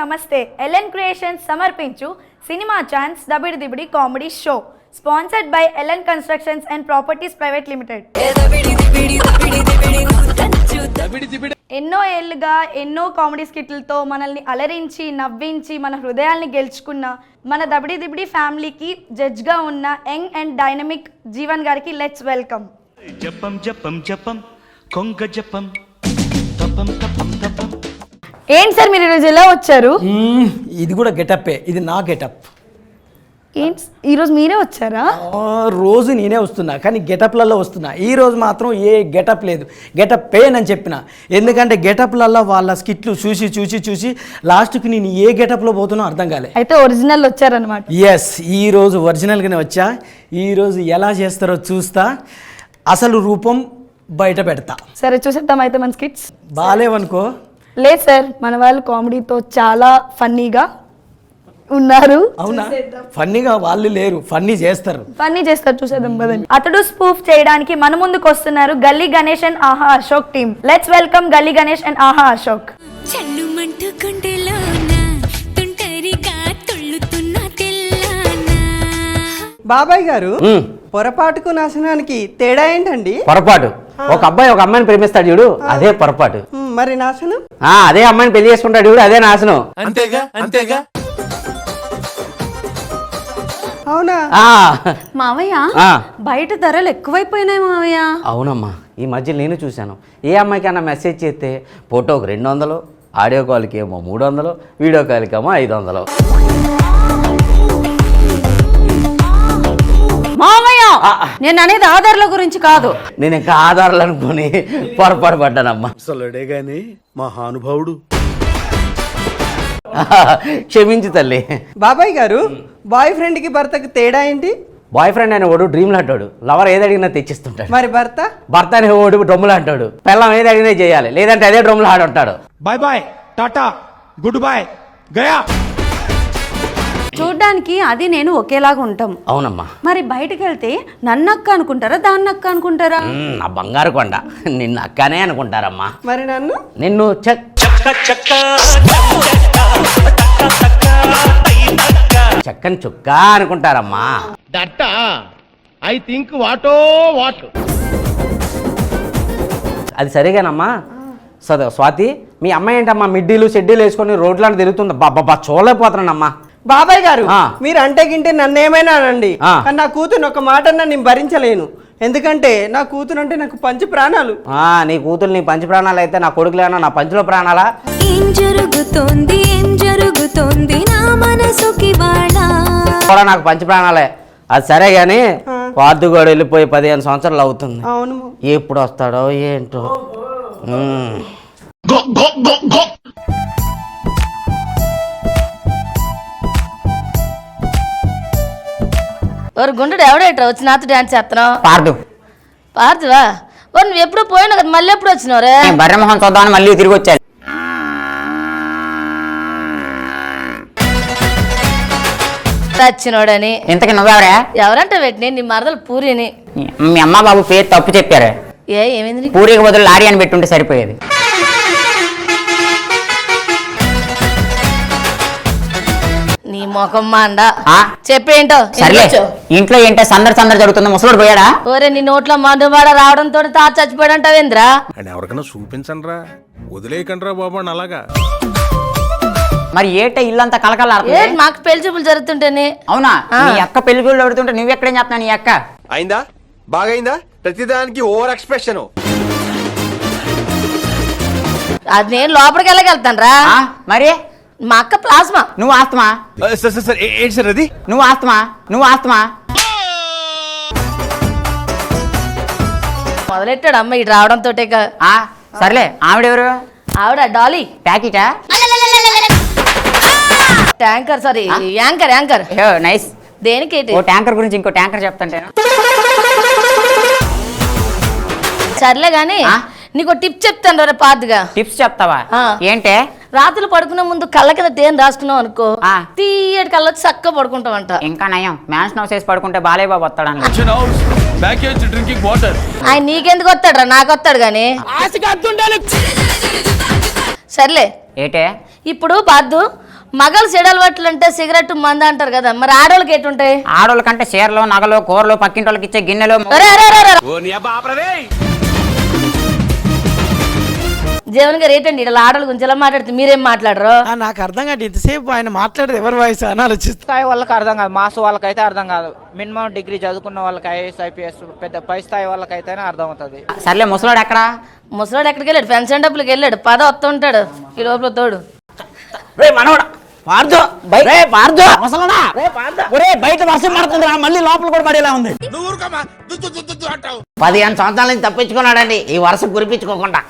నమస్తే. LN creations సమర్పించు cinema chance దబిడి దిబిడి comedy show sponsored by LN constructions and properties private limited. ఎన్నో ఏళ్ళుగా ఎన్నో కామెడీ స్కిట్లతో మనల్ని అలరించి నవ్వించి మన హృదయాల్ని గెలుచుకున్న మన దబిడి దిబిడి ఫ్యామిలీకి జడ్జ్గా ఉన్న యంగ్ అండ్ డైనమిక్ జీవన్ గారికి లెట్స్ వెల్కమ్. జపం జపం జపం కొంగ జపం తపం తపం తపం. ఏంటి సార్ మీరు ఈరోజు ఎలా వచ్చారు? ఇది కూడా గెటప్పే, ఇది నా గెటప్. ఏంటి ఈరోజు మీరే వచ్చారా? రోజు నేనే వస్తున్నా, కానీ గెటప్లలో వస్తున్నా. ఈరోజు మాత్రం ఏ గెటప్ లేదు, గెటప్ పేన్ చెప్పిన. ఎందుకంటే గెటప్లలో వాళ్ళ స్కిట్లు చూసి చూసి చూసి లాస్ట్కి నేను ఏ గెటప్లో పోతున్నా అర్థం కాలే. అయితే ఒరిజినల్ వచ్చారనమాట. ఎస్, ఈరోజు ఒరిజినల్గానే వచ్చా. ఈరోజు ఎలా చేస్తారో చూస్తా, అసలు రూపం బయట పెడతా. సరే చూసేద్దాం అయితే మన స్కిట్స్. బాగాలేవనుకో. లేదు సార్, మన వాళ్ళు కామెడీతో చాలా ఫన్నీగా ఉన్నారు. అవునా? ఫన్నీగా వాళ్ళు లేరు, ఫన్నీ చేస్తారు. చూసేద్దాం కదండి. అతడు స్పూఫ్ చేయడానికి మన ముందుకు వస్తున్నారు గల్లీ గణేష్ అండ్ ఆహా అశోక్ టీమ్. లెట్స్ వెల్కమ్ గల్లీ గణేష్ అండ్ ఆహా అశోక్. బాబాయ్ గారు, పొరపాటుకు నాశనానికి తేడా ఏంటండి? పొరపాటు ఒక అబ్బాయి ఒక అమ్మాయిని ప్రేమిస్తాడు చూడు, అదే పొరపాటు. మరి నాశనం? అదే అమ్మాయిని పెళ్లి చేసుకుంటాడు చూడు, అదే నాశనం. అంతేగా అంతేగా. అవునా మావయ్య? బయట ధరలు ఎక్కువైపోయినాయి మావయ్య. అవునమ్మా, ఈ మధ్య నేను చూశాను. ఏ అమ్మాయికి అన్న మెసేజ్ చేస్తే ఫోటోకి 200, ఆడియో కాల్కి ఏమో 300, వీడియో కాల్కి ఏమో 500. మావయ్య, నేను అనేది ఆధార్ల గురించి కాదు. నేను ఇంకా ఆధారాలు అనుకుని పొరపాటు పడ్డానమ్మా. అసలుడే గాని మహానుభావుడు. క్షమించు తల్లి. బాబాయ్ గారు, బాయ్ ఫ్రెండ్ కి భర్తకి తేడా ఏంటి? బాయ్ ఫ్రెండ్ అనే వాడు డ్రీమ్లు అంటాడు, లవర్ ఏది అడిగినా తెచ్చిస్తుంటాడు. మరి భర్త? భర్త అనే వాడు డ్రమ్ములు అంటాడు, పిల్లం ఏది అడిగినా చేయాలి, లేదంటే అదే డ్రమ్ములు ఆడుంటాడు. Bye bye, Tata, good boy, గయా. చూడ్డానికి అది నేను ఒకేలాగా ఉంటాం. అవునమ్మా. మరి బయటకు వెళ్తే నన్నక్క అనుకుంటారా, దాన్నక్క అనుకుంటారా? నా బంగారు కొండ, నిన్ను అక్కనే అనుకుంటారమ్మా. మరి నన్ను? నిన్ను చక్కని చుక్క అనుకుంటారమ్మా. That I think what what. అది సరిగానమ్మా. స్వాతి, మీ అమ్మాయి ఏంటమ్మా మిడ్డీలు షెడ్డీలు వేసుకొని రోడ్లను తిరుగుతుంది, బాబా చూడలేకపోతున్నానమ్మా. బాబాయ్ గారు, మీరు అంటే గింటే నన్ను ఏమైనా అనండి, కానీ నా కూతురు ఒక మాట నేను భరించలేను. ఎందుకంటే నా కూతురు అంటే నాకు పంచ ప్రాణాలు. నీ కూతురు నీ పంచ ప్రాణాలు అయితే నా కొడుకులేనా నా పంచులో ప్రాణాలా? ఏం జరుగుతోంది నా మనసుకి కూడా నాకు పంచ ప్రాణాలే. అది సరే గాని వార్దుగోడు వెళ్ళిపోయి 15 సంవత్సరాలు అవుతుంది. అవును. ఎప్పుడు వస్తాడో ఏంటో. గుండు ఎవడేట్రా వచ్చి నాతో డాన్స్ చేస్తున్నావు? పార్దువా? నువ్వు ఎప్పుడు పోయినా కదా, మళ్ళీ ఎప్పుడు వచ్చినావురే? బర్రెమోహన్ చూద్దామని మళ్ళీ తిరిగి వచ్చాను. వచ్చినోడని. ఇంతకి నువ్వెవరా? ఎవరంటే పెట్టిన నీ మరదలు పూరిని. మీ అమ్మ బాబు పేరు తప్పు చెప్పారు. ఏమైంది? పూరికి బదులు లారీ అని పెట్టుంటే సరిపోయేది. నీ ముఖం మాండ చెప్పేంటో. సర్లే, ఇంట్లో ఏంటో సందడి జరుగుతుంది, ముసలోడు పోయాడా? ఓరే, నీ నోట్లో మందుబాడ రావడంతో తా చచ్చిపోయాడంటావేంద్రా? ఎవరికైనా చూపించండి రా, వదిలేయకండి రా బాబు అలాగా. మరి ఏట ఇల్లంతా కలకల మాకు పెళ్లి చూపులు జరుగుతుంటేనే. అవునా? నీ అక్క పెళ్లి చూపులు పెడుతుంటే నువ్వెక్కడేం చెప్తున్నావు? నీ అక్క అయిందా? బాగైందా? ప్రతిదానికి ఓవర్ ఎక్స్ప్రెషన్. అది నేను లోపలికి వెళ్ళగలుగుతాను రా. మరి మా అక్క ప్లాస్మా. నువ్వు ఆస్తమా? ఏంటి సార్ అది? నువ్వు ఆస్తమా? మొదలెట్టాడు అమ్మ ఇటు రావడంతో. సర్లే, ఆవిడెవరు? ఆవిడ డాలీ. ప్యాకెటా? Tanker, sorry anchor. నైస్. దేనికి? ఓ ట్యాంకర్ గురించి ఇంకో ట్యాంకర్ చెప్తాంటే. సర్లే గాని నీకు టిప్ చెప్తాను రే పాతగా. టిప్స్ చెప్తావా? ఏంటే? రాత్రులు పడుకునే ముందు కళ్ళ కింద తేనె రాసుకున్నావు అనుకో, తీయటి కళ్ళ వచ్చి చక్కగా పడుకుంటావంట. ఇంకా నయం, మ్యాన్స్ నౌస్ వేసి పడుకుంటే బాలయ్య బాబు వస్తాడు. ఆయన నీకెందుకు వస్తాడు? నాకు వస్తాడు గాని. సర్లే, ఏటే ఇప్పుడు బాద్దు మగలు చెడు అలవాట్లు అంటే సిగరెట్ మంద అంటారు కదా, మరి ఆడవాళ్ళకి ఎటుంటాయి? ఆడోళ్ళ కంటే చీరలు నగలు కూరలు పక్కింటి వాళ్ళకి ఇచ్చే గిన్నెలు. జీవన్ గారు ఏంటండి ఇలా ఆడవాళ్ళ గురించి ఎలా మాట్లాడితే మీరేం మాట్లాడరు? నాకు అర్థం కాదు ఇంతసేపు ఆయన మాట్లాడేది ఎవరి వాయిస్ అని ఆలోచిస్తా. స్థాయి వాళ్ళకి అర్థం కాదు, మాస్ వాళ్ళకైతే అర్థం కాదు. మినిమం డిగ్రీ చదువుకున్న వాళ్ళకి ఐఏఎస్ ఐపీఎస్ పెద్ద పై స్థాయి వాళ్ళకైతేనే అర్థం అవుతుంది. సర్లే ముసలాడు ఎక్కడా? ముసలాడు ఎక్కడికి వెళ్ళాడు? పెన్షన్ డబ్బులకి వెళ్ళాడు. పద వస్తుంటాడు ఈ లోపల తోడు. బయట వర్షం పడుతుంది మళ్ళీ లోపల కూడా పడేలా ఉంది. 15 సంవత్సరాల నుంచి తప్పించుకున్నాడండి ఈ వర్షం కురిపించుకోకుండా.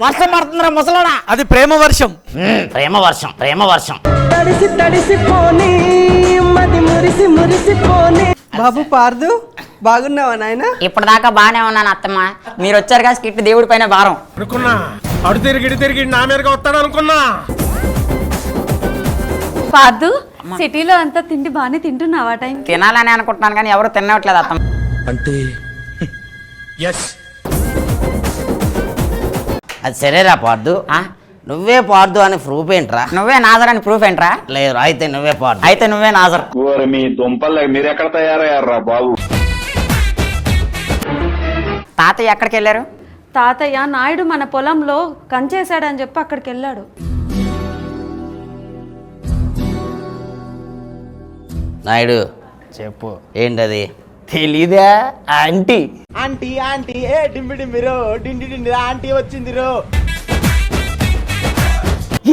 వర్షం పడుతుందిరా ముసలోడా. అది ప్రేమ వర్షం. ప్రేమ వర్షం, ప్రేమ వర్షం. బాబు పార్దు బాగున్నావా నాయన? ఇప్పటిదాకా బాగానే ఉన్నాను అత్తమ్మ, మీరు వచ్చారుగా స్కిట్ దేవుడి పైన భారం అనుకున్నా అడు తిరిగి నా మీదగా వస్తాడు అనుకున్నా. పాదు సిటీలో అంతా తిండి బాగానే తింటున్నావా టైం? తినాలని అనుకుంటున్నాను కానీ ఎవరు తినట్లేదు అత్తమ్మ. అంటే ఎస్ అది సరేరా పార్దు, నువ్వే పార్దు అని ప్రూఫ్ ఏంట్రా? నువ్వే నాజర్ అని ప్రూఫ్ ఏంట్రా? లేదు అయితే నువ్వే పార్దు. అయితే నువ్వే నాజర్. మీ దుంపలు మీరెక్కడ తయారయ్యారా బాబు? తాతయ్య ఎక్కడికి వెళ్ళారు? తాతయ్య నాయుడు మన పొలంలో కంచేశాడని చెప్పి అక్కడికి వెళ్ళాడు. నాయుడు చెప్పు. ఏంటది? తెలీదా? ఆంటీ ఆంటీ ఆంటీ ఏ డింబి డింబిరో డిండి డిండి ఆంటీ వచ్చిందిరో.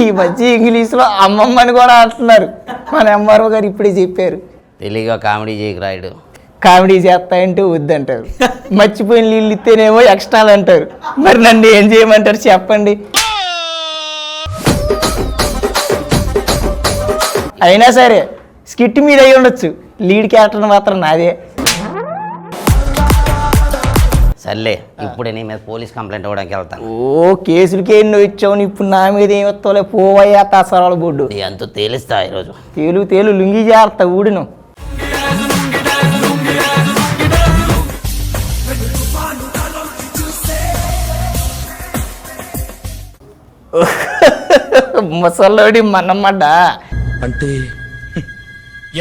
ఈ మధ్య ఇంగ్లీష్ లో అమ్మమ్మని కూడా అంటున్నారు. మన ఎంఆర్ఓ గారు ఇప్పుడే చెప్పారు. తెలియగా కామెడీ చేయకు రాయుడు. కామెడీ చేస్తాయంటే వద్దంటారు, మర్చిపోయిన నీళ్ళు ఇస్తేనేమో ఎక్స్ట్రాలు అంటారు. మరి నన్ను ఏం చేయమంటారు చెప్పండి? అయినా సరే స్కిట్ మీద అయి ఉండొచ్చు, లీడ్ క్యారెక్టర్ మాత్రం నాదే. సర్లే ఇప్పుడే నీ మీద పోలీస్ కంప్లైంట్ ఇవ్వడానికి వెళ్తాను. ఓ కేసులకి ఎన్నో ఇచ్చావు, ఇప్పుడు నా మీద ఏం వస్తావులే, పోవయ్యా తసరాల బొడ్డు. నీ అంత తేలిస్తా ఈరోజు. తేలు లుంగి జాగ్రత్త ఊడిను. ముసలోడి మన్నమ్మడ్డ అంటే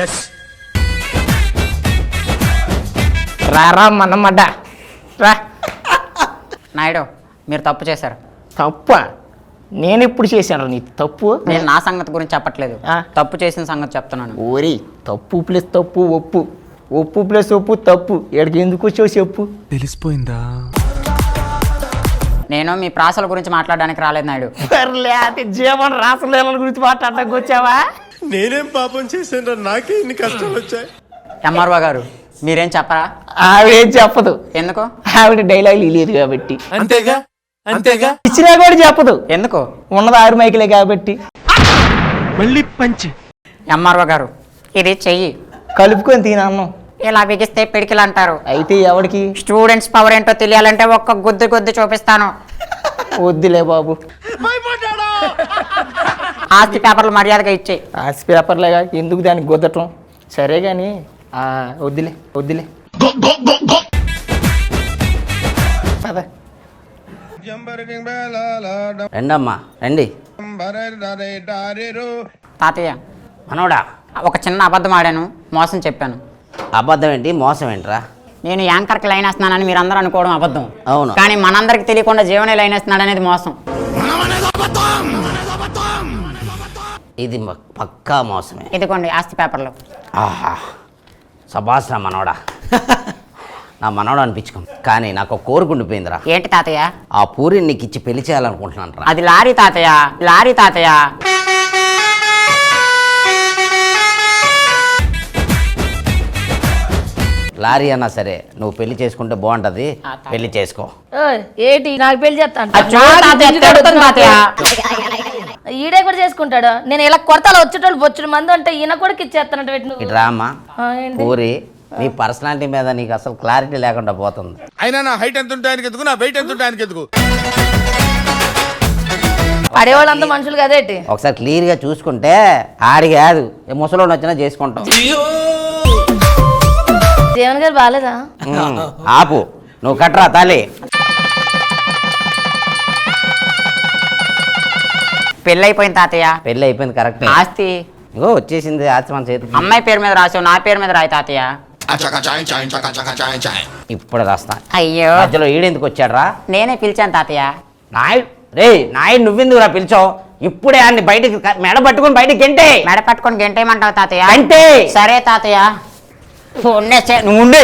ఎస్ రారా మన్నమ్మడ్డ రా. నాయుడు మీరు తప్పు చేశారు. తప్ప నేను ఎప్పుడు చేశాను నీ తప్పు? నేను నా సంగతి గురించి చెప్పట్లేదు, ఆ. తప్పు చేసిన సంగతి చెప్తున్నాను. ఓరి తప్పు ప్లస్ తప్పు ఒప్పు, ఒప్పు ప్లస్ ఒప్పు తప్పు. ఎక్కడికి ఎందుకు వచ్చావు చెప్పు. తెలిసిపోయిందా? నేను మీ ప్రాసల గురించి మాట్లాడడానికి రాలేదు నాయుడు. లేకపోతే జీవన రాసలేల గురించి మాట్లాడడానికి వచ్చావా? నేనేం పాపం చేశాను, నాకే ఇన్ని కష్టాలు వచ్చాయి. ఎంఆర్ఓ గారు మీరేం చెప్పరా? ఆవిడేం చెప్పదు. ఎందుకు? ఆవిడ డైలాగ్ లేదు కాబట్టి. అంతేగా అంతేగా. ఇచ్చినా కూడా చెప్పదు. ఎందుకు? ఉన్నది 6 మైకులే కాబట్టి. మళ్ళీ పంచి. ఎంఆర్ఓ గారు ఇది చెయ్యి కలుపుకొని తిన అన్నం. ఇలా బిగిస్తే పిడికిలు అంటారు. అయితే ఎవరికి? స్టూడెంట్స్ పవర్ ఏంటో తెలియాలంటే ఒక్క గుద్దు చూపిస్తాను. వద్దులే బాబు. ఆస్తి పేపర్లు మర్యాదగా ఇచ్చేయి. ఆస్తి పేపర్లేగా ఎందుకు దానికి గుద్దటం? సరే కానీ వద్దులే పద. రండమ్మా రండి. తాతయ్య మనోడా ఒక చిన్న అబద్ధం ఆడాను, మోసం చెప్పాను. అబద్ధం ఏంటి మోసం ఏంట్రా? నేను యాంకర్కి లైన్ వేస్తున్నానని మీరు అందరూ అనుకోవడం అబద్ధం. అవును. కానీ మనందరికి తెలియకుండా జీవనే లైన్ వేస్తున్నాడు అనేది మోసం. ఇది పక్కా మోసమే. ఇదిగోండి ఆస్తి పేపర్లు. ఆహా సబాస్ రా మనోడా. నా మనోడు అనిపించుకో, కానీ నాకు ఒక కోరిక ఉండిపోయిందిరా. ఏంటి తాతయ్య? ఆ పూరిని నీకు ఇచ్చి పెళ్లి చేయాలనుకుంటున్నాను రా. అది లారీ తాతయ్య, లారీ తాతయ్య. లారీ అన్నా సరే నువ్వు పెళ్లి చేసుకుంటే బాగుంటది, పెళ్లి చేసుకో. ఏంటి నాకు పెళ్లి చేస్తాను? ఈడే కూడా చేసుకుంటాడు. నేను ఇలా కొరతలు వచ్చేటోళ్ళు బొచ్చుడు మంది అంటే ఈయన కూడా ఇచ్చేస్తానంట. ఇటు రామ్మా. పూరి నీ పర్సనాలిటీ మీద నీకు అసలు క్లారిటీ లేకుండా పోతుంది. అయినా నా హైట్ ఎంత ఉంటే ఆయనకి ఎందుకు, నా వెయిట్ ఎంత ఉంటే ఆయనకి ఎందుకు? పడేవాళ్ళంతా మనుషులు కదేటి. ఒకసారి క్లియర్ గా చూసుకుంటే ఆడి కాదు ముసలోడు వచ్చినా చేసుకుంటాం. జీవన్ గారు బాగాలేదా? ఆపు నువ్వు కట్టరా తల్లి. పెళ్ళి అయిపోయింది తాతయ్య. పెళ్ళి అయిపోయింది కరెక్ట్. ఆస్తి ఇగో వచ్చేసింది ఆస్తి మన చేతికి. అమ్మాయి పేరు మీద రాసావు, నా పేరు మీద రాయి తాతయ్య. ఇప్పుడు రాస్తా. అయ్యో మధ్యలో ఈడెందుకు వచ్చాడు రా? నేనే పిలిచాను తాతయ్య. నాయుడు రే నాయుడు నువ్వెందుకు రా పిలిచావు? ఇప్పుడే అన్ని బయటికి మెడ పట్టుకొని బయటికి గంటే. మెడ పట్టుకొని గంటేయమంటావు తాతయ్య? అంటే సరే తాతయ్య. నువ్వు ఉండే.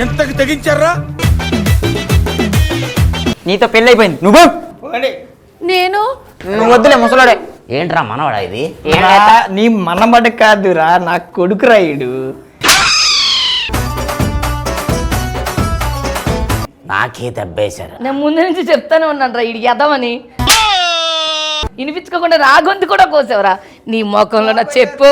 ఎంతకి తెగించారా? నీతో పెళ్ళి అయిపోయింది. నువ్వు నేను నువ్వు వద్దులే ముసలోడే. ఏంట్రా మనవాడా ఇది? నీ మనబడ కాదురా, నా కొడుకు రాయుడు. నాకే దెబ్బేశారు. నేను ముందు నుంచి చెప్తానే ఉన్నాను రా ఇడికి ఎదవని. వినిపించుకోకుండా రాగొంతు కూడా కోసావురా. నీ ముఖంలో నా చెప్పు.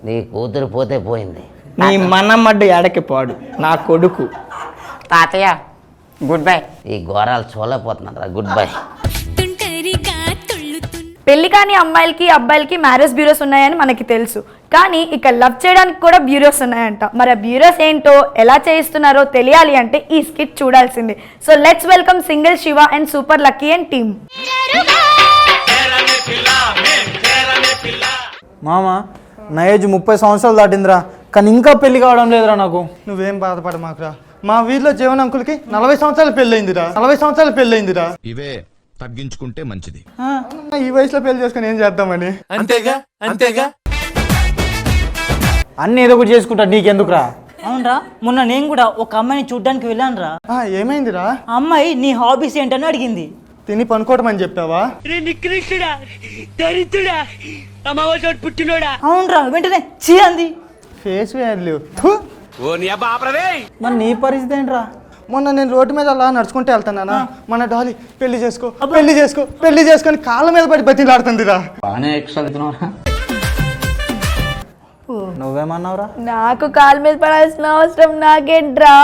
నీ కూతురు పోతే పోయింది. నీ మనమడ్డు ఎడకి పాడు, నా కొడుకు. తాతయ్య గుడ్ బై. ఈ ఘోరాలు చూడలేకపోతున్నారా? Good bye. పెళ్లి కాని అమ్మాయిలకి అబ్బాయిలకి మ్యారేజ్ బ్యూరోస్ ఉన్నాయని మనకి తెలుసు, కానీ ఇక లవ్ చేయడానికి కూడా బ్యూరోస్ ఉన్నాయంట. మరి ఆ బ్యూరోస్ ఏంటో ఎలా చేయిస్తున్నారో తెలియాలి అంటే ఈ స్కిట్ చూడాల్సిందే. So let's welcome single Shiva and super lucky and team. మామ నా ఏజ్ 30 సంవత్సరాలు దాటిందిరా, కానీ ఇంకా పెళ్లి కావడం లేదురా నాకు. నువ్వేం బాధపడ మాకురా. మా వీధిలో జీవన అంకుల్కి 40 సంవత్సరాలు పెళ్ళయిందిరా. ఇవే తగ్గించుకుంటే మంచిది. ఈ వయసులో పెళ్లి చేసుకుని ఏం చేద్దామని. అంతేగా అన్ని ఏదో ఒకటి చేసుకుంటా, నీకెందుకురా? అవునరా, మొన్న నేను కూడా ఒక అమ్మాయిని చూడ్డానికి వెళ్ళాను రా. ఏమైందిరా? ఆ అమ్మాయి నీ హాబీస్ ఏంటని అడిగింది. తిని పనుకోవడం అని చెప్పావా? అవునరా, వెంటనే చీ అంది. Face value. మరి నీ పరిస్థితి ఏంట్రా? మొన్న నేను రోడ్డు మీద అలా నడుచుకుంటూ వెళ్తానా, మన డాలి పెళ్లి చేసుకొని కాళ్ళ మీద పడి బతిలాడుతుందిరా. బాగానే ఎక్స్ట్రా తిన్నావురా. నువ్వేమన్నావురా? నాకు కాలు మీద పడాల్సిన అవసరం నాకేంట్రా?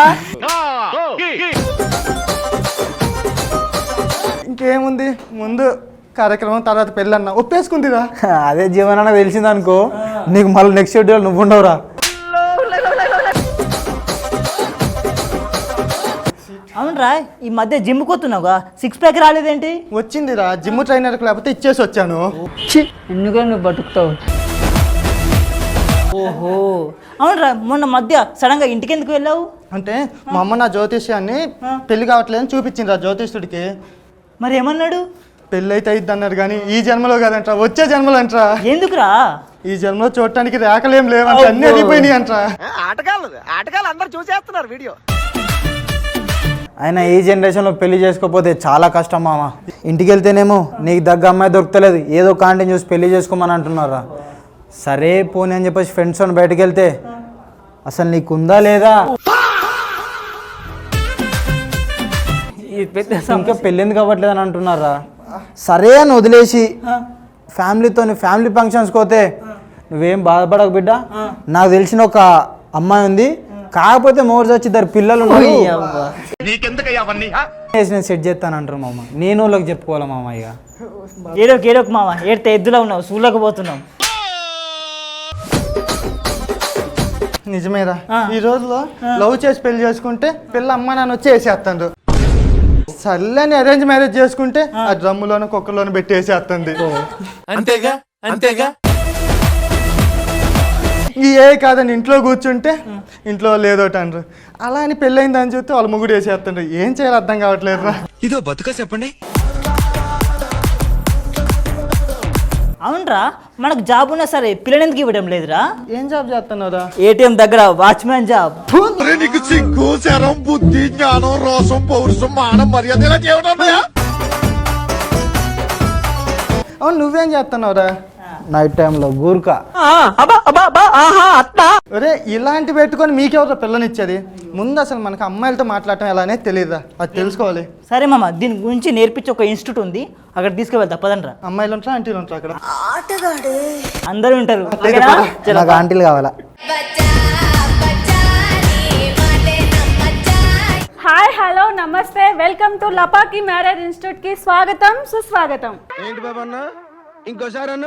ఇంకేముంది, ముందు కార్యక్రమం తర్వాత పెళ్ళి అన్న ఒప్పేసుకుందిరా. అదే జీవనానికి తెలిసిందనుకో, నీకు మళ్ళీ నెక్స్ట్ షెడ్యూల్ నువ్వు ఉండవురా. అవునరా, ఈ మధ్య జిమ్ కొత్తున్నావుగా, 6 ప్యాక్ రాలేదేంటి? వచ్చిందిరా, జిమ్ ట్రైనర్కి లేకపోతే ఇచ్చేసి వచ్చాను. ఎందుకని నువ్వు బతుకుతావు? ఓహో అవునరా, మొన్న మధ్య సడన్ గా ఇంటికి ఎందుకు వెళ్ళావు? అంటే మా అమ్మ నా జ్యోతిష్యాన్ని పెళ్లి కావట్లేదని చూపించిందిరా జ్యోతిష్యుడికి. మరి ఏమన్నాడు? పెళ్ళి అయితే అయింది అన్నారు, కానీ ఈ జన్మలో కాదంట్రా, వచ్చే జన్మలో అంట్రా. ఎందుకురా? ఈ జన్మలో చూడటానికి రేఖలేం లేవంట, అన్ని అడిగిపోయినాయి అంట్రా. అయినా ఈ జనరేషన్లో పెళ్లి చేసుకోకపోతే చాలా కష్టం మామ. ఇంటికి వెళ్తేనేమో నీకు దగ్గర అమ్మాయి దొరకలేదు, ఏదో కాంటెంట్ చూసి పెళ్లి చేసుకోమని అంటున్నారా. సరే పోనీ అని చెప్పేసి ఫ్రెండ్స్ అని బయటకు వెళ్తే అసలు నీకుందా లేదా, ఇంకా పెళ్ళి ఎందుకు అవ్వట్లేదు అని అంటున్నారా. సరే అని వదిలేసి ఫ్యామిలీ ఫంక్షన్స్కి పోతే నువ్వేం బాధపడకు బిడ్డ, నాకు తెలిసిన ఒక అమ్మాయి ఉంది, కాకపోతే మోర్స్ వచ్చి 2 పిల్లలు నేను సెట్ చేస్తాను అంటారు మామ. నేను వాళ్ళకి చెప్పుకోవాలా మామ? ఇక ఏడోకి మామ, ఏడితే ఎద్దులో ఉన్నావు, సూళ్ళకు పోతున్నావు. నిజమేరా, ఈ రోజులో లవ్ చేసి పెళ్లి చేసుకుంటే పిల్ల అమ్మ నాన్న వచ్చి వేసేస్తాడు. సర్లేని అరేంజ్ మ్యారేజ్ చేసుకుంటే ఆ డ్రమ్ములోను కుక్కర్లోను పెట్టి వేసేస్తుంది. అంతేగా ఏ కాదని ఇంట్లో కూర్చుంటే ఇంట్లో లేదోటి అనరు. అలా అని పెళ్ళయిందని చూస్తే వాళ్ళ ముగ్గుడు వేసేస్తుండ్రు. ఏం చేయాలి అర్థం కావట్లేదురా. ఇదో బతుక చెప్పండి. అవునరా, మనకు జాబ్ ఉన్నా సరే పిల్లని ఎందుకు ఇవ్వడం లేదురా? ఏం జాబ్ చేస్తున్నారా? ఏటీఎం దగ్గర వాచ్మ్యాన్ జాబ్. నీకు సిగ్గు, శరం, బుద్ధి, జ్ఞానం, రోసం, పౌరుషం, మానం, మర్యాద ఇలా చేయడం. అవును, నువ్వేం చేస్తున్నావురా? నైట్ టైంలో గూర్కా. అరే ఇలాంటి పెట్టుకొని మీకెవరు పిల్లనిచ్చేది? ముందు అసలు మనకు అమ్మాయిలతో మాట్లాడటం ఎలా అనేది తెలియదురా, అది తెలుసుకోవాలి. సరే మామ, దీని గురించి నేర్పించే ఒక ఇన్స్టిట్యూట్ ఉంది, అక్కడ తీసుకువెళ్తా పదండ్రా. అమ్మాయిలు ఉంటారా ఆంటీలు ఉంటారా అక్కడ? అందరూ ఉంటారు. నాకు ఆంటీలు కావాలా? హాయ్, హలో, నమస్తే, వెల్కమ్ టు లపాకి మ్యారేజ్ ఇన్స్టిట్యూట్ కి స్వాగతం, సుస్వాగతం. ఏంటి బాబన్న, ఇంకోసారి అన్న.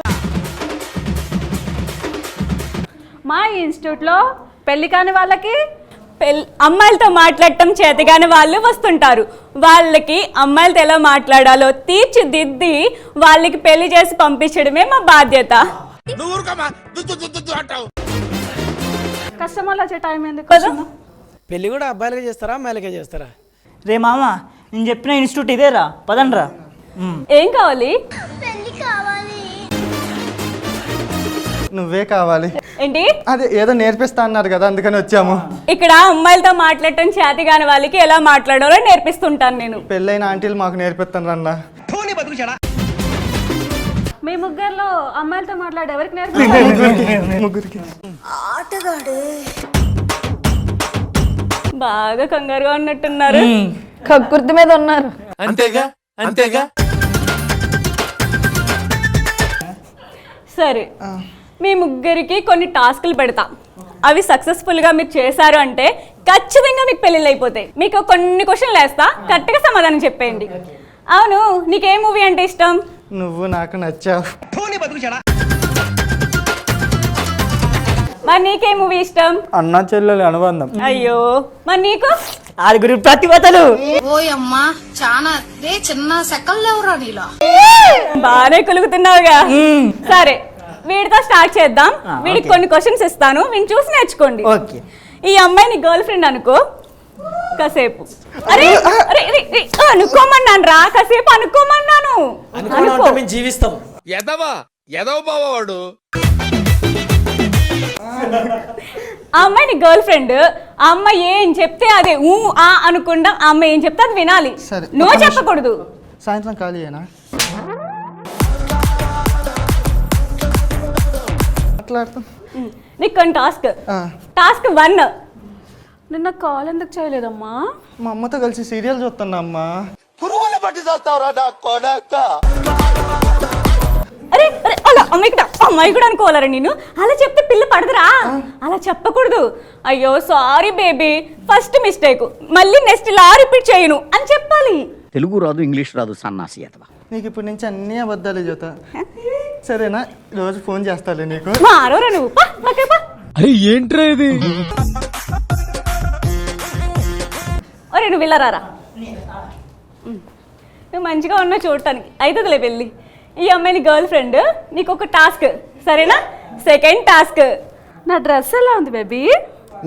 మా ఇన్స్టిట్యూట్లో పెళ్లి కాని వాళ్ళకి అమ్మాయిలతో మాట్లాడటం చేతగాని వాళ్ళు వస్తుంటారు. వాళ్ళకి అమ్మాయిలతో ఎలా మాట్లాడాలో తీర్చిదిద్ది వాళ్ళకి పెళ్లి చేసి పంపించడమే మా బాధ్యత. కస్టమర్లు వచ్చే టైం ఎందుకు? పెళ్ళి కూడా అబ్బాయిలకే చేస్తారా అమ్మాయిలకే చేస్తారా? రే మామ, నేను చెప్పిన ఇన్స్టిట్యూట్ ఇదేరా, పదండ్రా. ఏం కావాలి? నువ్వే కావాలి. ఏంటి? అదే ఏదో నేర్పిస్తా అన్నారు కదా, అందుకని వచ్చాము. ఇక్కడ అమ్మాయిలతో మాట్లాడటం చేతగాని వాళ్ళకి ఎలా మాట్లాడాలో నేర్పిస్తుంటాను నేను. పెళ్ళైన ఆంటీలు మాకు నేర్పిస్తాను అన్న. మీ ముగ్గురులో అమ్మాయిలతో మాట్లాడే ఎవరికి నేర్పిస్తారు? ముగ్గురికి. బాగా కంగారుగా ఉన్నట్టున్నారు. కక్కుర్తి మీద ఉన్నారు. అంతేగా అంతేగా. సరే, మీ ముగ్గురికి కొన్ని టాస్కులు పెడతా. అవి సక్సెస్ఫుల్గా మీరు చేశారు అంటే ఖచ్చితంగా మీకు పెళ్ళిళ్ళు అయిపోతాయి. మీకు కొన్ని క్వశ్చన్లు వేస్తా, కరెక్ట్గా సమాధానం చెప్పేయండి. అవును, నీకే మూవీ అంటే ఇష్టం? నువ్వు నాకు నచ్చావు. మరి నీకే మూవీ ఇష్టం? అన్నా చెల్లెలి అనుబంధం. అయ్యో, మరి నీకు? ఆరుగురు ప్రతిభతలు. ఓయమ్మా చాలా చిన్న సెకల్లేవరా నీలా. బాగానే కొలుగుతున్నావుగా. సరే, వీడితో స్టార్ట్ చేద్దాం. వీడికి కొన్ని క్వశ్చన్స్ ఇస్తాను, వీడిని చూసి నేర్చుకోండి. ఓకే. ఈ అమ్మాయి నీ గర్ల్ ఫ్రెండ్ అనుకో కాసేపు. అరే అరే అనుకోమన్నాను రా, కాసేపు అనుకోమన్నాను. జీవిస్తాం. ఎదవ బావాడు. ఆ అమ్మాయి నీ గర్ల్ ఫ్రెండ్. ఆ అమ్మాయి ఏం చెప్తే అదే ఆ అనుకుండా, ఆ అమ్మాయి ఏం చెప్తే అది వినాలి. సరే, నువ్వు చెప్పకూడదు. సాయంత్రం ఖాళీయేనా? మాట్లాడతాం. నీకు కొన్ని టాస్క్. టాస్క్ 1, నిన్న కాల్ ఎందుకు చేయలేదమ్మా? మా అమ్మతో కలిసి సీరియల్ చూస్తున్నా అమ్మా. పురుగుల పట్టి చేస్తావురా నా కొడక. అరే అరే అలా అమ్మాయి కూడా అనుకోవాలరా నేను? అలా చెప్తే పిల్ల పడదురా, అలా చెప్పకూడదు. అయ్యో సారీ బేబీ, ఫస్ట్ మిస్టేక్, మళ్ళీ నెక్స్ట్ ఇలా రిపీట్ చేయను అని చెప్పాలి. తెలుగు రాదు, ఇంగ్లీష్ రాదు, సన్నాసి అతవా. నీకు ఇప్పటి నుంచి అన్ని అబద్ధాలు చెబుతా, సరేనా? రోజు ఫోన్ చేస్తాలే నీకు. మారోరా నువ్వు. అరే ఏంట్రా ఇది? ఒరే నువ్వు వెళ్ళరారా, నువ్వు మంచిగా ఉన్నావు చూడటానికి, అవుతుందిలే పెళ్ళి. ఈ అమ్మాయిని గర్ల్ ఫ్రెండ్, నీకు ఒక టాస్క్, సరేనా? సెకండ్ టాస్క్, నా డ్రెస్ ఎలా ఉంది బేబీ?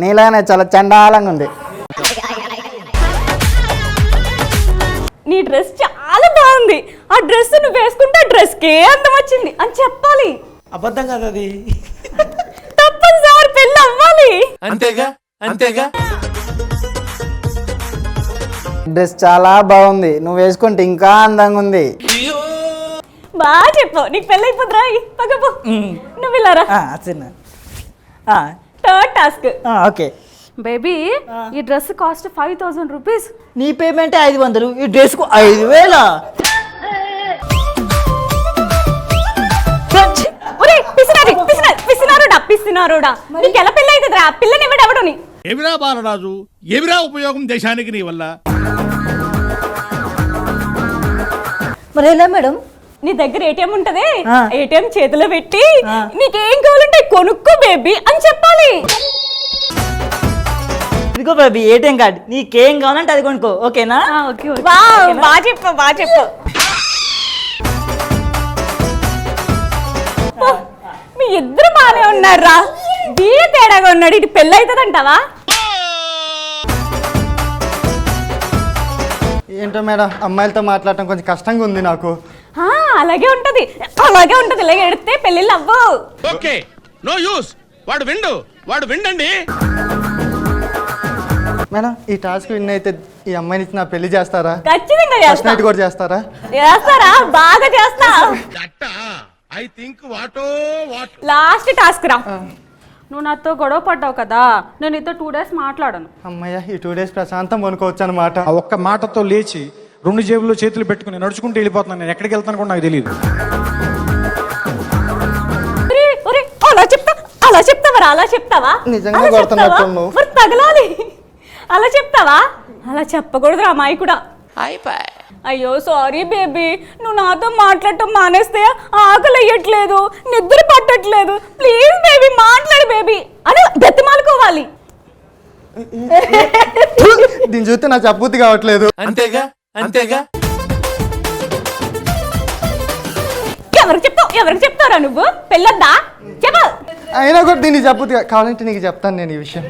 నీలానే చాలా చండాలంగా ఉంది. నీ డ్రెస్ చాలా బాగుంది, ఆ డ్రెస్ నువ్వు వేసుకుంటే ఆ డ్రెస్కే అందం వచ్చింది అని చెప్పాలి. అబద్ధం కదా అది. తప్పనిసరి పెళ్ళి అవ్వాలి. అంతేగా అంతేగా. డ్రెస్ చాలా బాగుంది, నువ్వు వేసుకుంటే ఇంకా అందంగా ఉంది. బాగా చెప్పావు, నీకు పెళ్ళి అయిపోతురా. పక్కపో, నువ్వు వెళ్ళారా. Third task. ఓకే బేబీ, ఈ డ్రెస్ కాస్ట్ 5000 రూపీస్. నీ పేమెంట్ 500, ఈ డ్రెస్కు 5000. పిసినారోడా, నీకు ఎలా పెళ్ళి అవుతుందిరా? పిల్లని ఎవడెవడని? ఎవిరా బాలరాజు, ఎవిరా ఉపయోగం దేశానికి నీ వల్ల? మరి ఎలా మేడం? నీ దగ్గర ఏటీఎం ఉంటది, ఏటీఎం చేతిలో పెట్టి నీకేం కావాలంటే కొనుక్కో బేబీ అని చెప్పాలి. ఇదిగో బేబీ ఏటీఎం కార్డ్, నీకేం కావాలంటే అది కొనుక్కో, ఓకేనా? బాగా చెప్పు. మీ ఇద్దరు బాగానే ఉన్నారా? బియ్య తేడాగా ఉన్నాడు, ఇటు పెళ్ళి అవుతుందంటావా? ఏంటో మేడం, అమ్మాయిలతో మాట్లాడటం కొంచెం కష్టంగా ఉంది నాకు. అలాగే ఉంటది, ఇలాగ ఎడితే పెళ్ళిళ్ళు అవ్వు. Okay, no use. వాడు విండండి. మేడం, ఈ టాస్క్ విన్ అయితే ఈ అమ్మాయిని ఇచ్చి నా పెళ్లి చేస్తారా? ఖచ్చితంగా ఫస్ట్ నైట్ కూడా చేస్తారా? బాగా చేస్తా. ఐ థింక్ లాస్ట్ టాస్క్ రా. నువ్వు నాతో గొడవ పడ్డావు కదా, నేను నీతో 2 days మాట్లాడను. అమ్మయ్య, ఈ 2 days ప్రశాంతం కొనుక్కోవచ్చు అనమాట. ఆ ఒక్క మాటతో లేచి 2 జేబుల్లో చేతులు పెట్టుకుని నడుచుకుంటూ వెళ్ళిపోతున్నాను. నేను ఎక్కడికి వెళ్తాను కూడా నాకు తెలియదు. అలా చెప్తావా? నిజంగా కొడుతున్నట్టు నువ్వు. మరి తగలాలి. అలా చెప్తావా? అలా చెప్పకూడదు రా అమ్మాయి కూడా. అయ్యో సారీ బేబీ, నువ్వు నాతో మాట్లాడటం మానేస్తే ఆకలి అయ్యట్లేదు, నిద్ర పట్టట్లేదు, ప్లీజ్ బేబీ మాట్లాడు బేబీ అని బతిమాలుకోవాలి. దీన్ని చూస్తే నా చెప్పబుద్ధి కావట్లేదు. అంతేగా అంతేగా. ఎవరికి చెప్తారా నువ్వు? పెళ్ళొద్దా చెప్పు. అయినా కూడా దీన్ని చెప్పబుద్ధి కావాలంటే నీకు చెప్తాను నేను ఈ విషయం.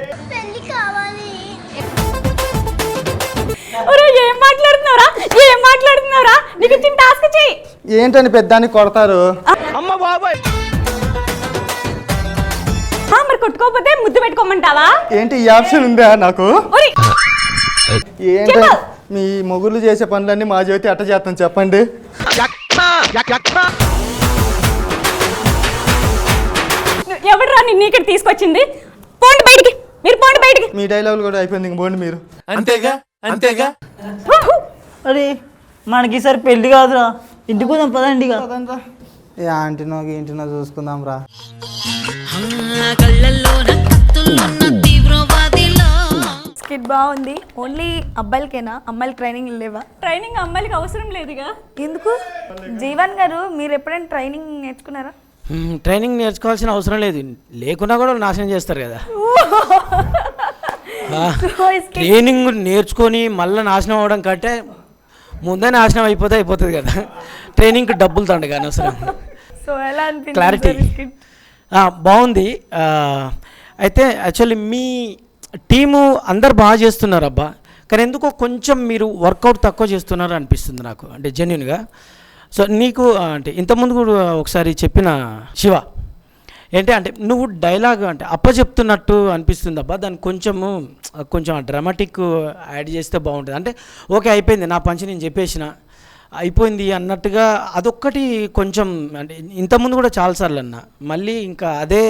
ఏం మాట్లాడుతున్నారా? నీకు ఇచ్చిన టాస్క్ చెయ్యి. ఏంటని పెద్దాన్ని కొడతారు? మరి కొట్టుకోకపోతే ముద్దు పెట్టుకోమంటావా? ఏంటి ఈ ఆప్షన్ ఉందా నాకు? ఏంటి మీ మొగుళ్ళు చేసే పనులన్నీ మా జ్యోతి అట్ట చేస్తాం చెప్పండి. ఎవడరా నిన్ను ఇక్కడ తీసుకొచ్చింది? పోండి బయటికి, మీరు పోండి బయటికి. మీ డైలాగులు కూడా అయిపోయింది, ఇంక పోండి మీరు. అంతేగా అంతేగా. అరే మనకి ఈసారి పెళ్లి కాదురా, ఇంటికి పోదాం పదండి. ఏ ఆంటీనో ఏంటినో చూసుకుందాం రా. స్కిట్ బాగుంది. ఓన్లీ అబ్బాయిలకేనా? అమ్మాయిలకి ట్రైనింగ్ లేవా? ట్రైనింగ్ అమ్మాయిలకి అవసరం లేదుగా. ఎందుకు? జీవన్ గారు మీరు ఎప్పుడైనా ట్రైనింగ్ నేర్చుకున్నారా? ట్రైనింగ్ నేర్చుకోవాల్సిన అవసరం లేదు, లేకున్నా కూడా నాశనం చేస్తారు కదా. ట్రైనింగ్ నేర్చుకొని మళ్ళీ నాశనం అవ్వడం కంటే ముందే నాశనం అయిపోతుంది కదా. ట్రైనింగ్కి డబ్బులు తండగా అనవసరం. సో ఎలా అనిపించింది? క్లారిటీ బాగుంది. అయితే యాక్చువల్లీ మీ టీము అందరు బాగా చేస్తున్నారు అబ్బా, కానీ ఎందుకో కొంచెం మీరు వర్కౌట్ తక్కువ చేస్తున్నారు అనిపిస్తుంది నాకు, అంటే జెన్యున్గా. సో నీకు అంటే ఇంతకుముందు కూడా ఒకసారి చెప్పిన శివ ఏంటి అంటే నువ్వు డైలాగ్ అంటే అప్పచెప్తున్నట్టు అనిపిస్తుంది అబ్బా, దానికి కొంచెం డ్రామాటిక్ యాడ్ చేస్తే బాగుంటుంది. అంటే ఓకే అయిపోయింది నా పంచి నేను చెప్పేసిన అయిపోయింది అన్నట్టుగా అదొక్కటి కొంచెం అంటే ఇంతకుముందు కూడా చాలాసార్లు అన్నా, మళ్ళీ ఇంకా అదే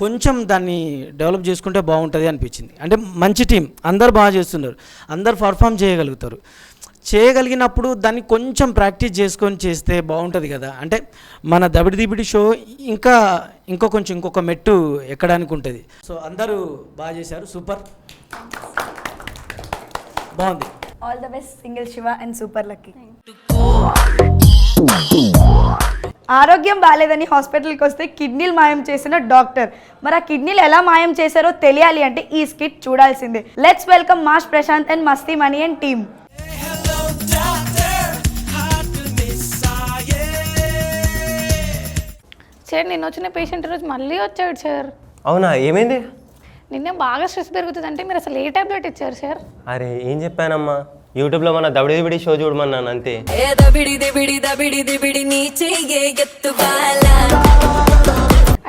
కొంచెం దాన్ని డెవలప్ చేసుకుంటే బాగుంటుంది అనిపించింది. అంటే మంచి టీం, అందరు బాగా చేస్తున్నారు, అందరు పర్ఫామ్ చేయగలిగినప్పుడు దాన్ని కొంచెం ప్రాక్టీస్ చేసుకొని చేస్తే బాగుంటుంది కదా. అంటే మన దబిడి షో ఇంకొక మెట్టు ఎక్కడానికి ఉంటుంది. సో అందరూ బాగా చేశారు, సూపర్ బాగుంది. All the best single Shiva and super lucky. ఆరోగ్యం బాలేదని హాస్పిటల్కి వస్తే కిడ్నీలు మాయం చేసిన డాక్టర్, మరి ఆ కిడ్నీలు ఎలా మాయం చేశారో తెలియాలి అంటే ఈ స్కిట్ చూడాల్సిందే. Let's welcome mass Prashant and Masti Mani and team. Sir నిన్న వచ్చిన పేషెంట్ రోజు మళ్ళీ వచ్చాడు సార్. అవునా, ఏమైంది? నిన్న బాగా స్ట్రెస్ పెరుగుతుంది అంటే మీరు అసలు ఏ టాబ్లెట్ ఇచ్చారు సార్? అరే ఏం చెప్పానమ్మా, యూట్యూబ్లో మన దబిడి షో చూడమన్నాను అంతే.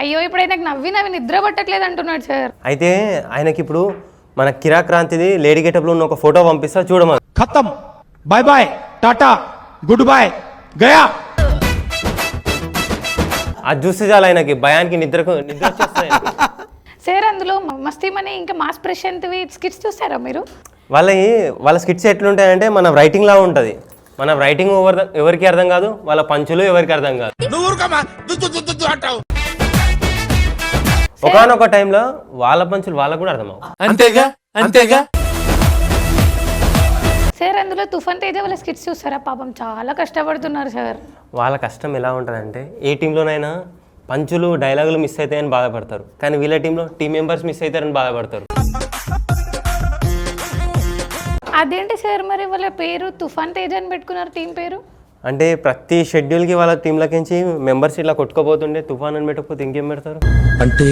అయ్యో ఇప్పుడైతే నాకు నవ్వి నిద్ర పట్టట్లేదు అంటున్నాడు సార్. అయితే ఆయనకి ఇప్పుడు మన కిరాక్రాంతిది లేడీ గెటప్లో ఉన్న ఒక ఫోటో పంపిస్తా చూడమని. ఖతం, bye bye, Tata, good boy, గయా. అది చూస్తే చాలు ఆయనకి భయానికి నిద్ర వచ్చేస్తాయి. సార్ అందులో మస్తీ మనీ ఇంకా మాస్ ప్రశాంత్వి స్కిట్స్ చూసారా మీరు? వాళ్ళ స్కిట్స్ ఎట్లుంటాయంటే మన రైటింగ్ లా ఉంటుంది. మన రైటింగ్ ఎవరికి అర్థం కాదు, వాళ్ళ పంచులు ఎవరికి అర్థం కాదు. ఒకనొక టైంలో వాళ్ళ పంచులు వాళ్ళకు కూడా అర్థం అవ్వవు. అంతేగా అంతేగా. సార్ అందులో తుఫాన్ తేజ వాళ్ళ స్కిట్స్ చూస్తారా? పాపం చాలా కష్టపడుతున్నారు సార్. వాళ్ళ కష్టం ఎలా ఉంటుందంటే ఏ టీంలోనైనా పంచులు డైలాగులు మిస్ అవుతాయని బాధపడతారు, కానీ వీళ్ళ టీంలో టీం మెంబర్స్ మిస్ అవుతారని బాధపడతారు. అదేంటి సార్ మరి వాళ్ళ పేరు తుఫాన్ తేజ అని పెట్టుకున్నారు టీం పేరు? అంటే ప్రతి షెడ్యూల్కి వాళ్ళ టీంలకించి మెంబర్స్ ఇట్లా కొట్టుకోపోతుండే తుఫాన్ అని పెట్టకపోతే ఇంకేం పెడతారు అంటే?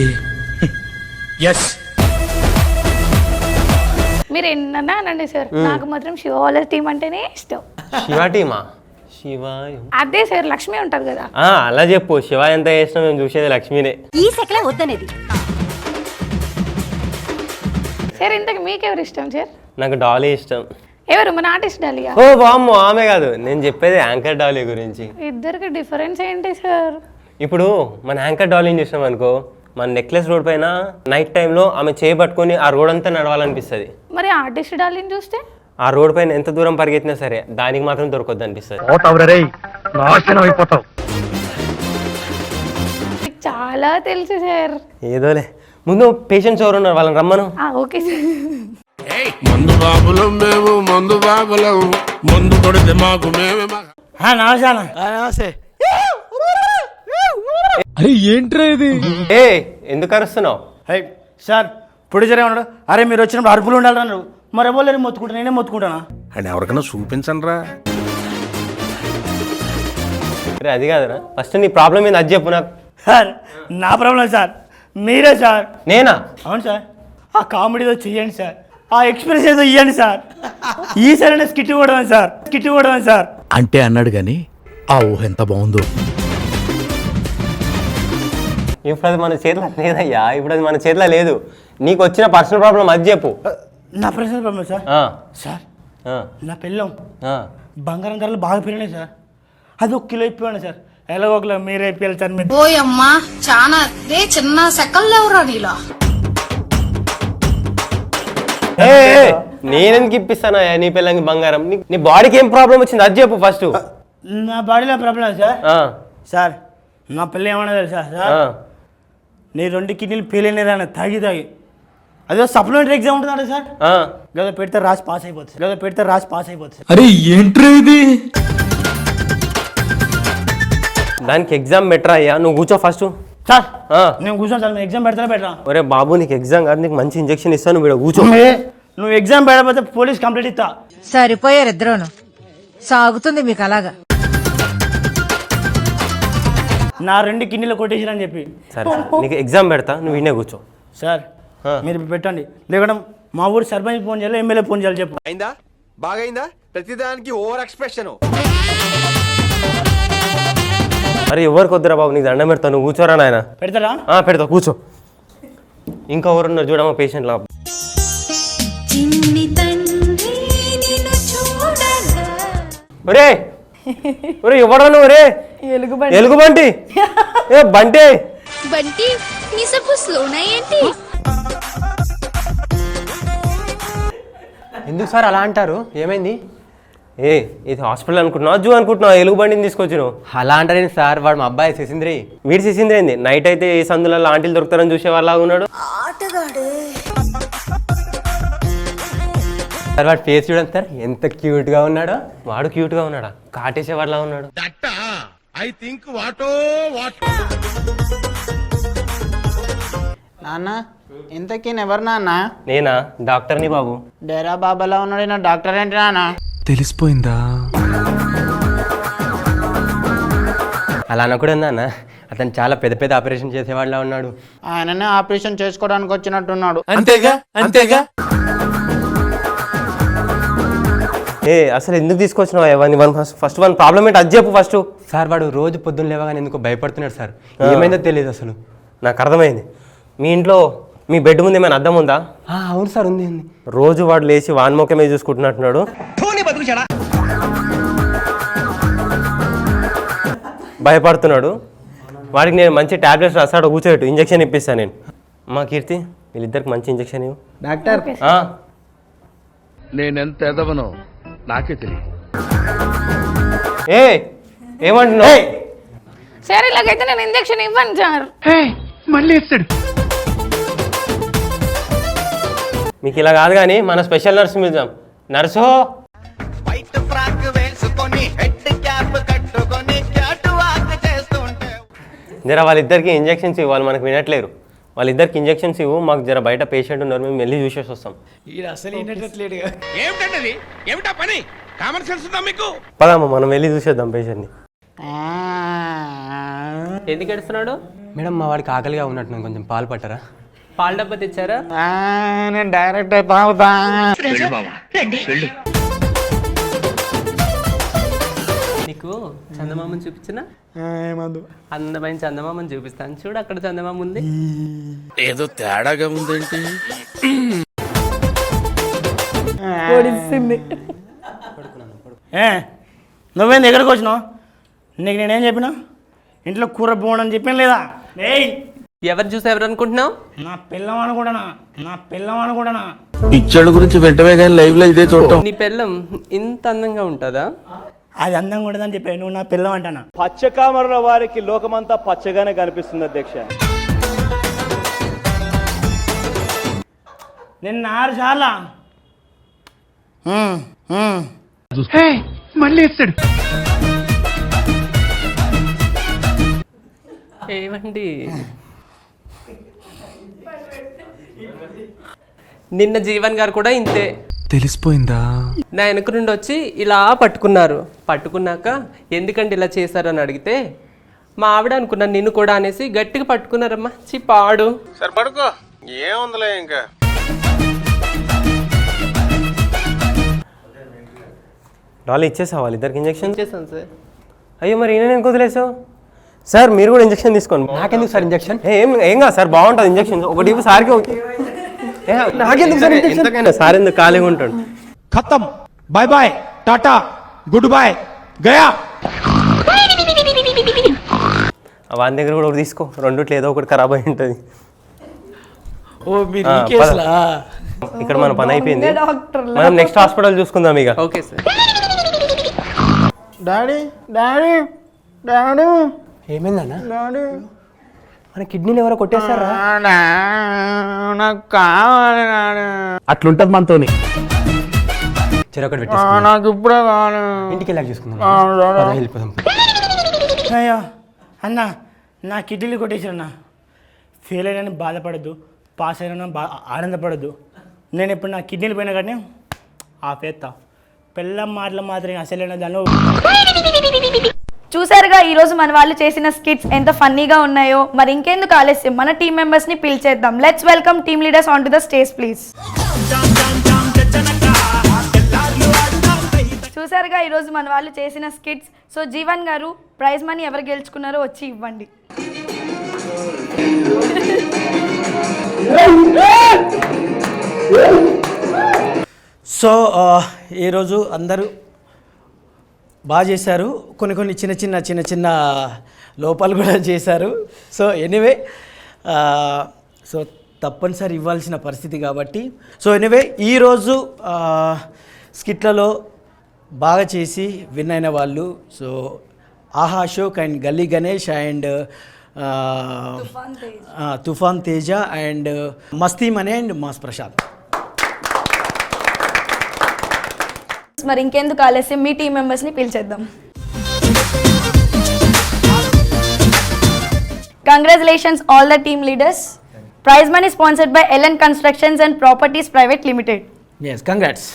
మీరు ఎన్నన్నా అనండి సార్, నాకు మాత్రం శివ వాళ్ళ టీం అంటేనే ఇష్టం. శివ టీమా? శివ అదే సార్, లక్ష్మి ఉంటది కదా. అలా చెప్పు, శివ ఎంత చేసినా మేము చూసేది లక్ష్మినే. ఈ సెకలే వద్దనేది. సార్ ఇంతకు మీకెవరు ఇష్టం సార్? నాకు డాలీ ఇష్టం. ఎవరు? మన ఆర్టిస్ట్ డాలియా? ఓ బామ్మో, ఆమె కాదు, నేను చెప్పేది యాంకర్ డాలీ గురించి. ఇద్దరికి డిఫరెన్స్ ఏంటి సార్? ఇప్పుడు మన యాంకర్ డాలీని చూసినాం అనుకో, మన నెక్లెస్ రోడ్ పైన నైట్ టైంలో ఆమె చేయబట్టుకొని ఆ రోడ్ అంతా నడవాలనిపిస్తుంది. మరి ఆర్టిస్ట్ డాలిని చూస్తే ఆ రోడ్ పైన ఎంత దూరం పరిగెత్తినా సరే దానికి మాత్రం దొరకొద్దు అనిపిస్తుంది. చాలా తెలుసు సార్. ఏదోలే, ముందు పేషెంట్స్ ఎవరు ఉన్నారు వాళ్ళని రమ్మను. Okay sir. మందు బాబులం మేము, మందు బాబులం, మందు కొడితే మాకు మేమే. నమస్తే. అరే ఏంట్రా ఇది? ఏ ఎందుకు అరుస్తున్నావు? సార్ ప్రొడ్యూసర్ ఏమన్నాడు, అరే మీరు వచ్చినప్పుడు అరుపులు ఉండాలి అన్నాడు. మరి ఎవరు మొత్తుకుంటా, నేనే మొత్తుకుంటానా? అని ఎవరికైనా చూపించండి రా. అరే అది కాదురా, ఫస్ట్ నీ ప్రాబ్లం ఏంది అది చెప్పు నాకు. సార్ నా ప్రాబ్లం సార్ మీరే సార్. నేనా? అవును సార్. ఆ కామెడీతో చెయ్యండి సార్, ఆ ఎక్స్ప్రెస్ ఏదో ఇవ్వండి సార్. ఈ సరైన స్కిట్ ఇవ్వడం సార్, స్కిట్ ఇవ్వడం సార్ అంటే అన్నాడు కానీ ఆ ఊహ ఎంత బాగుందో. ఇప్పుడు అది మన చేతిలో లేదయ్యా, ఇప్పుడు అది మన చేతిలో లేదు. నీకు వచ్చిన పర్సనల్ ప్రాబ్లం అది చెప్పు. నా పర్సనల్ ప్రాబ్లం సార్. సార్ నా పెళ్ళం బంగారం ధరలు బాగా పెరిగినాయి సార్. అది 1 కిలో ఇప్పివ్వండి సార్. ఎలాగో ఒకలా మీరే ఇప్పించాలి సార్. మీరు ఓయమ్మా చాలా చిన్న సెకండ్ లేవురా నీలో. నేనెందుకు ఇప్పిస్తానా నీ పిల్లకి బంగారం? నీ బాడీకి ఏం ప్రాబ్లం వచ్చింది అది చెప్పు ఫస్ట్. నా బాడీలో ప్రాబ్లం సార్. సార్ నా పిల్ల ఏమన్నా తెలుసా సార్, నీ 2 కిడ్నీలు ఫెయిల్ అయినారా తాగి అదే సప్లిమెంటరీ ఎగ్జామ్ ఉంటుందా సార్, లేదా పెడితే రాసి పాస్ అయిపోతుంది. అరే ఏంట్రా ఇది? దానికి ఎగ్జామ్ బెటర్ అయ్యా, నువ్వు కూర్చో ఫస్ట్. సార్ నేను కూర్చోను సార్, ఎగ్జామ్ పెడతానే పెట్టరా? ఒరే బాబు నీకు ఎగ్జామ్ కాదు, నీకు మంచి ఇంజక్షన్ ఇస్తాను, వీడు కూర్చో. నువ్వు ఎగ్జామ్ పెడకపోతే పోలీస్ కంప్లైంట్ ఇస్తా. సరిపోయారు ఇద్దరును, సాగుతుంది మీకు అలాగా. నా 2 కిడ్నీలు కొట్టేసిరని చెప్పి. సరే నీకు ఎగ్జామ్ పెడతా, నువ్వు ఇన్నే కూర్చో. సార్ మీరు పెట్టండి, లేకుండా మా ఊరు సర్పంచ్ ఫోన్ చేయాలి, ఎమ్మెల్యే ఫోన్ చేయాలి. చెప్పు అయిందా? బాగైందా? ప్రతిదానికి ఓవర్ ఎక్స్ప్రెషన్. అరే ఎవరికి వద్దురా బాబు, నీకు దండం పెడతా, నువ్వు కూర్చోరా నాయన. పెడతారా? పెడతా కూర్చో. ఇంకా ఎవరున్నారు చూడమ్మా పేషెంట్ లా. ఒరే ఒరే ఎవరా నువ్వు? రే ఎలుగుబంటి ఏ బంటి బంటి నీ సపు స్లోనా ఏంటి? ఎందుకు సార్ అలా అంటారు? ఏమైంది? ఇది హాస్పిటల్ అనుకుంటున్నావు, జూ అనుకుంటున్నావు? ఎలుగుబండిని తీసుకొచ్చి నువ్వు అలా అంటారేంటి సార్? వాడు మా అబ్బాయి శశీంద్రి. వీడి శశీంద్రి ఏంది? నైట్ అయితే ఏ సందులలో ఆంటీలు దొరుకుతారని చూసే వాళ్ళగా ఉన్నాడు సార్. వాడు ఫేస్ చూడండి సార్, ఎంత క్యూట్ గా ఉన్నాడో. వాడు క్యూట్ గా ఉన్నాడా? కాటేసే వాళ్ళ ఉన్నాడు. I think what what. నాన్న ఇంతకీ ఎవరు నాన్న? నేనా? డాక్టర్ని బాబు. డేరా బాబాలా ఉన్నాడు నా డాక్టర్ ఏంటి నాన్న? తెలిసిపోయిందా? అలా అనకూడదు నాన్న, అతను చాలా పెద్ద పెద్ద ఆపరేషన్ చేసేవాళ్ళ ఉన్నాడు. ఆయననే ఆపరేషన్ చేసుకోవడానికి వచ్చినట్టున్నాడు. అంతేగా అంతేగా. అసలు ఎందుకు తీసుకొచ్చినావు? ఫస్ట్ వన్ ప్రాబ్లం ఏంటి అది చెప్పు ఫస్ట్. సార్ వాడు రోజు పొద్దున్న లేవగానే ఎందుకు భయపడుతున్నాడు సార్, ఏమైందో తెలియదు అసలు. నాకు అర్థమైంది. మీ ఇంట్లో మీ బెడ్ ముందు ఏమైనా అద్దం ఉందా? అవును సార్ ఉంది. రోజు వాడు లేచి వాన్మోకమే చూసుకుంటున్నట్టున్నాడు. భయపడుతున్నాడు. వాడికి నేను మంచి టాబ్లెట్స్ రాస్తాడు, కూర్చోబెట్టు, ఇంజక్షన్ ఇప్పిస్తాను నేను. మా కీర్తి వీళ్ళిద్దరికి మంచి ఇంజక్షన్ ఇవ్వు. డాక్టర్ నేనెంత ఎదవనో నాకే తెలియదు. ఏమంటున్నావు? సరే ఇలాగైతే నేను ఇంజక్షన్ ఇవ్వను సార్. మళ్ళీ ఇస్తాడు. మీకు ఇలా కాదు కానీ మన స్పెషల్ నర్స్ పిలుద్దాం. నర్సు జర వాళ్ళిద్దరికి ఇంజక్షన్స్ ఇవ్వాలి, మనకు వినట్లేరు. వాళ్ళిద్దరికి ఇంజక్షన్స్ ఇవ్వు, మాకు జర బయట పేషెంట్ ఉన్నారు, మేము వెళ్ళి చూసేసి వస్తాం. ఏమిటండి ఏమిటా పని? కామన్ సెన్స్ ఉందా మీకు? పదమ్మా మనం వెళ్ళి చూసేద్దాం పేషెంట్ని. ఎందుకు ఎడుస్తున్నాడు? మేడం మా వాడికి ఆకలిగా ఉన్నట్టు, కొంచెం పాలు పట్టరా? పాల డబ్బా తెచ్చారా? నేను డైరెక్ట్ తాగుతా. నీకు చందమామని చూపించిన? అందమైన చందమామని చూపిస్తాను చూడు, అక్కడ చందమామ ఉంది. ఏదో తేడాగా ఉందేంటి? నువ్వేంది ఎక్కడికి వచ్చినావు? నీకు నేనేం చెప్పినా? ఇంట్లో కూర పోవడం చెప్పాను లేదా? ఎవరు చూసి ఎవరు అనుకుంటున్నావు? నా పిల్లం అనుకుంటానా? పిచ్చోళ్ళ గురించి వెంటనే కానీ లైవ్ లో ఇదే చూడటం. నీ పిల్లం ఇంత అందంగా ఉంటుందా? అది అందంగా ఉండదని చెప్పాను, నువ్వు నా పిల్లం అంటానా? పచ్చకామరుల వారికి లోకమంతా పచ్చగానే కనిపిస్తుంది అధ్యక్ష. నిన్న 6 సార్లా మళ్ళీ ఇస్తాడు. ఏమండి నిన్న జీవన్ గారు కూడా ఇంతే. తెలిసిపోయిందా? నా వెనక నుండి వచ్చి ఇలా పట్టుకున్నారు. పట్టుకున్నాక ఎందుకంటే ఇలా చేశారని అడిగితే మా ఆవిడ అనుకున్నాను నిన్ను కూడా అనేసి గట్టిగా పట్టుకున్నారమ్మా. పాడు సరే పడుకో, ఏముందిలే ఇంకా. వాళ్ళు ఇచ్చేసా వాళ్ళిద్దరికి ఇంజెక్షన్? చేశాను సార్. అయ్యో మరి ఈయన ఎందుకు వదిలేసావు? సార్ మీరు కూడా ఇంజెక్షన్ తీసుకోండి. నాకెందుకు సార్ ఇంజెక్షన్? ఏం కాదు సార్, బాగుంటుంది ఇంజెక్షన్. ఒకటి సార్కి నాకెందుకు సార్ ఇంజెక్షన్? సార్ ఎందుకు ఖాళీగా ఉంటాడు? ఖతం, bye bye, Tata, good boy, గయా. వాని దగ్గర కూడా ఒకటి తీసుకో, రెండుట్లో ఏదో ఒకటి ఖరాబ్ అయి ఉంటుంది. ఓ మీరు ఈ కేసులా? ఇక్కడ మన పని అయిపోయింది, మనం నెక్స్ట్ హాస్పిటల్ చూసుకుందాం ఇక. Okay sir. Daddy daddy daddy ఏమైందన్నా? మన కిడ్నీలు ఎవరో కొట్టేస్తారా? నాకు కావాలి డాడీ. అట్లుంటది మనతోని. చెరొకటి పెట్టి నాకు ఇప్పుడే కావాలి. ఇంటికి వెళ్ళాక చూసుకుందాం, వెళ్ళిపోదాం. అయ్యో అన్న, నా కిడ్నీలు కొట్టేసారన్న. ఫెయిల్ అయినా బాధపడద్దు, పాస్ అయినా ఆనందపడద్దు. నేను ఇప్పుడు నా కిడ్నీలు పోయినా కానీ ఆపేస్తా. పిల్లం మాటలు మాత్రం అసలైన దానిలో. చూసారుగా ఈరోజు మన వాళ్ళు చేసిన స్కిట్స్ ఎంత ఫన్నీగా ఉన్నాయో. మరి ఇంకెందుకు ఆలస్యం, మన టీం మెంబర్స్ని పిలిచేద్దాం. Let's welcome team leaders on to the stage please. చూసారుగా ఈరోజు మన వాళ్ళు చేసిన స్కిట్స్. సో జీవన్ గారు, ప్రైజ్ మనీ ఎవరు గెలుచుకున్నారో వచ్చి ఇవ్వండి. సో ఈరోజు అందరూ బాగా చేశారు. కొన్ని చిన్న చిన్న లోపాలు కూడా చేశారు. సో ఎనీవే, సో తప్పనిసరి ఇవ్వాల్సిన పరిస్థితి కాబట్టి. సో ఎనీవే, ఈరోజు స్కిట్లలో బాగా చేసి విన్ అయిన వాళ్ళు సో ఆహా అశోక్ అండ్ గల్లీ Ganesh and Toofan Teja and Masti Mani and mass Prashanth. మరి ఇంకెందుకు ఆలస్యం, మీ టీం మెంబర్స్ని పిలిచేద్దాం. Congratulations all the team leaders. Prize money sponsored by LN constructions and properties private limited. Yes, congrats.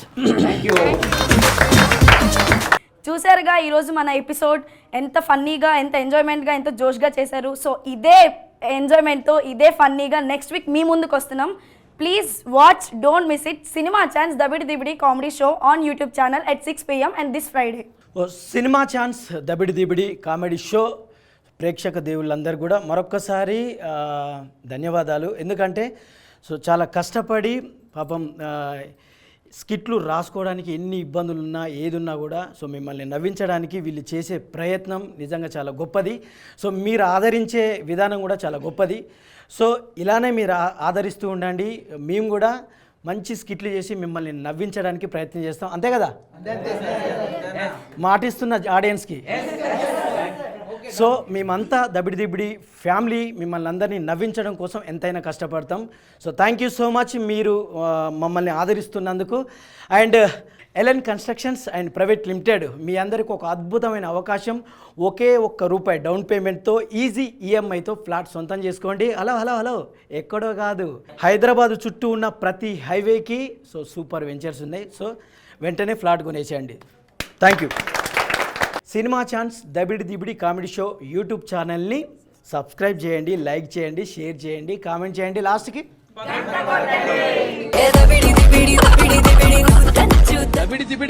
చూసారుగా ఈరోజు మన ఎపిసోడ్ ఎంత ఫన్నీగా, ఎంత ఎంజాయ్మెంట్గా, ఎంత జోష్గా చేశారు. సో ఇదే ఎంజాయ్మెంట్తో, ఇదే ఫన్నీగా నెక్స్ట్ వీక్ మీ ముందుకు వస్తున్నాం. Please watch, don't miss it, cinema chance దబిడి దిబిడి comedy show on YouTube channel at 6 PM and this Friday. Cinema chance దబిడి దిబిడి కామెడీ షో ప్రేక్షక దేవుళ్ళందరూ కూడా మరొక్కసారి ధన్యవాదాలు. ఎందుకంటే సో చాలా కష్టపడి పాపం స్కిట్లు రాసుకోవడానికి ఎన్ని ఇబ్బందులు ఉన్నా ఏదున్నా కూడా సో మిమ్మల్ని నవ్వించడానికి వీళ్ళు చేసే ప్రయత్నం నిజంగా చాలా గొప్పది. సో మీరు ఆదరించే విధానం కూడా చాలా గొప్పది. సో ఇలానే మీరు ఆదరిస్తూ ఉండండి. మేము కూడా మంచి స్కిట్లు చేసి మిమ్మల్ని నవ్వించడానికి ప్రయత్నం చేస్తాం. అంతే కదా? మాటిస్తున్న ఆడియన్స్కి. సో మేమంతా దబిడి దిబిడి ఫ్యామిలీ మిమ్మల్ని అందరినీ నవ్వించడం కోసం ఎంతైనా కష్టపడతాం. So thank you so much మీరు మమ్మల్ని ఆదరిస్తున్నందుకు. And LN constructions and private limited మీ అందరికీ ఒక అద్భుతమైన అవకాశం. ఒకే ₹1 డౌన్ పేమెంట్తో ఈజీ ఈఎంఐతో ఫ్లాట్ సొంతం చేసుకోండి. హలో హలో హలో, ఎక్కడో కాదు, హైదరాబాద్ చుట్టూ ఉన్న ప్రతి హైవేకి సో సూపర్ వెంచర్స్ ఉన్నాయి. సో వెంటనే ఫ్లాట్ కొనేసేయండి. Thank you. సినిమా ఛాన్స్ దబిడి దిబిడి కామెడీ షో యూట్యూబ్ ఛానల్ని సబ్స్క్రైబ్ చేయండి, లైక్ చేయండి, షేర్ చేయండి, కామెంట్ చేయండి. లాస్ట్కి